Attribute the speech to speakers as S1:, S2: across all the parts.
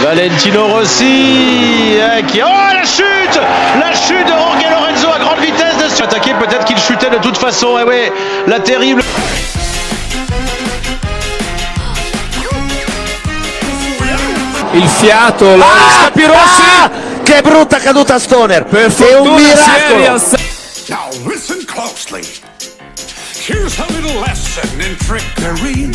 S1: Valentino Rossi qui... Oh, la chute de Jorge Lorenzo à grande vitesse de attaquer, peut-être qu'il chutait de toute façon. Et ouais, la terrible...
S2: Il fiato, Capirossi!
S3: Che brutta caduta Stoner!
S2: Per
S3: è un miracolo!
S4: Now listen closely. Here's a little lesson in trickery.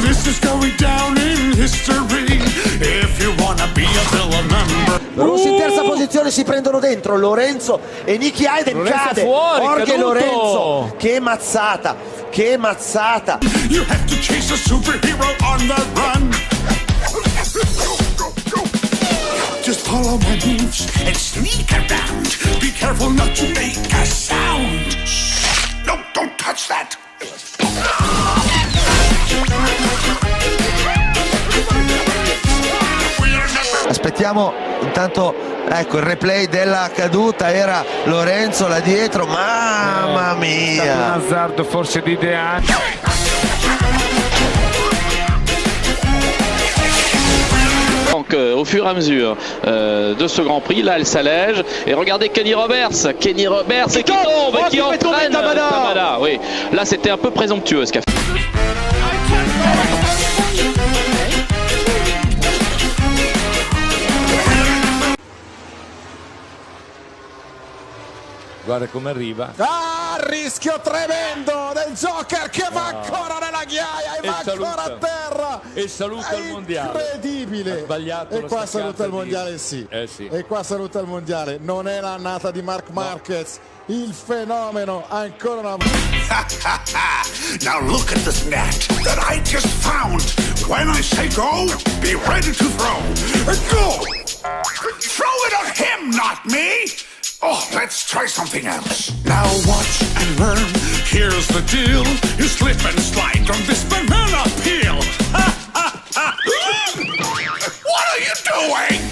S4: This is going down in history. If you wanna be a villain number.
S3: Rossi in terza posizione, si prendono dentro Lorenzo e Nicky Hayden cade. Jorge Lorenzo, che mazzata, che mazzata.
S4: You have to chase a superhero on the run. Just follow my moves and sneak around. Be careful not to make a sound. No, don't touch that.
S3: Aspettiamo intanto, ecco il replay della caduta, era Lorenzo là dietro, mamma mia.
S2: Un azzardo forse di De Angelis.
S1: Donc au fur et à mesure de ce Grand Prix, là elle s'allège et regardez Kenny Roberts qui tombe et qui entraîne Tamada. Oui, là c'était un peu présomptueux ce qu'a fait.
S2: Guarda come arriva.
S5: Ah, rischio tremendo del Joker che va ancora nella ghiaia e va ancora a terra.
S2: E saluta il mondiale.
S5: Incredibile.
S2: Ha sbagliato.
S5: E qua saluta il mondiale, sì.
S2: Sì.
S5: E qua saluta il mondiale. Non è l'annata di Marc Marquez. Il fenomeno ancora una volta.
S4: Now look at this net that I just found. When I say go, be ready to throw. Go! Throw it on him, not me! Oh, let's try something else. Now watch and learn. Here's the deal. You slip and slide on this banana peel. Ha, ha, ha. What are you doing?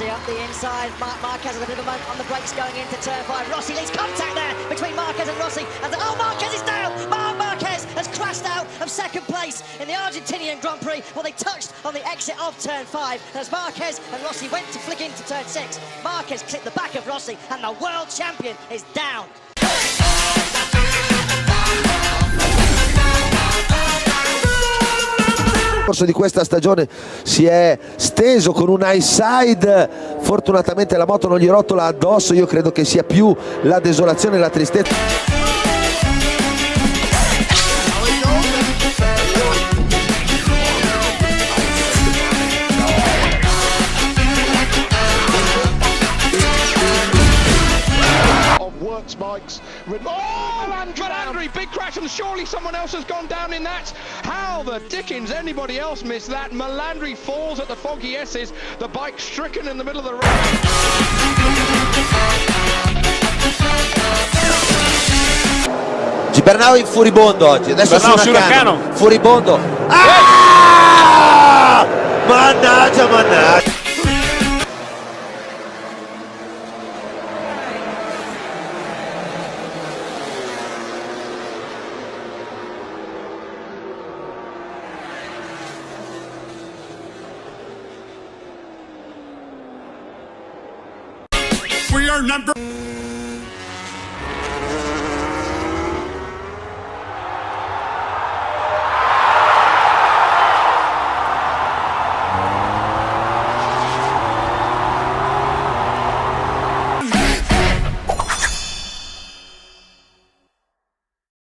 S6: Up the inside, Marquez with a bit of a moment on the brakes going into turn 5. Rossi leads contact there between Marquez and Rossi. And Marquez is down! Marquez has crashed out of second place in the Argentinian Grand Prix. Well, they touched on the exit of turn 5. As Marquez and Rossi went to flick into turn 6, Marquez clipped the back of Rossi and the world champion is down.
S3: Il corso di questa stagione si è steso con un high side, fortunatamente la moto non gli rotola addosso, io credo che sia più la desolazione e la tristezza.
S7: Bikes. Oh, Melandri, big crash, and surely someone else has gone down in that. How the dickens anybody else missed that? Melandri falls at the foggy S's, the bike stricken in the middle of the road.
S3: Gibernau in furibondo oggi, adesso
S2: Bernau
S3: su Uragano, furibondo. Mannaggia.
S4: We are number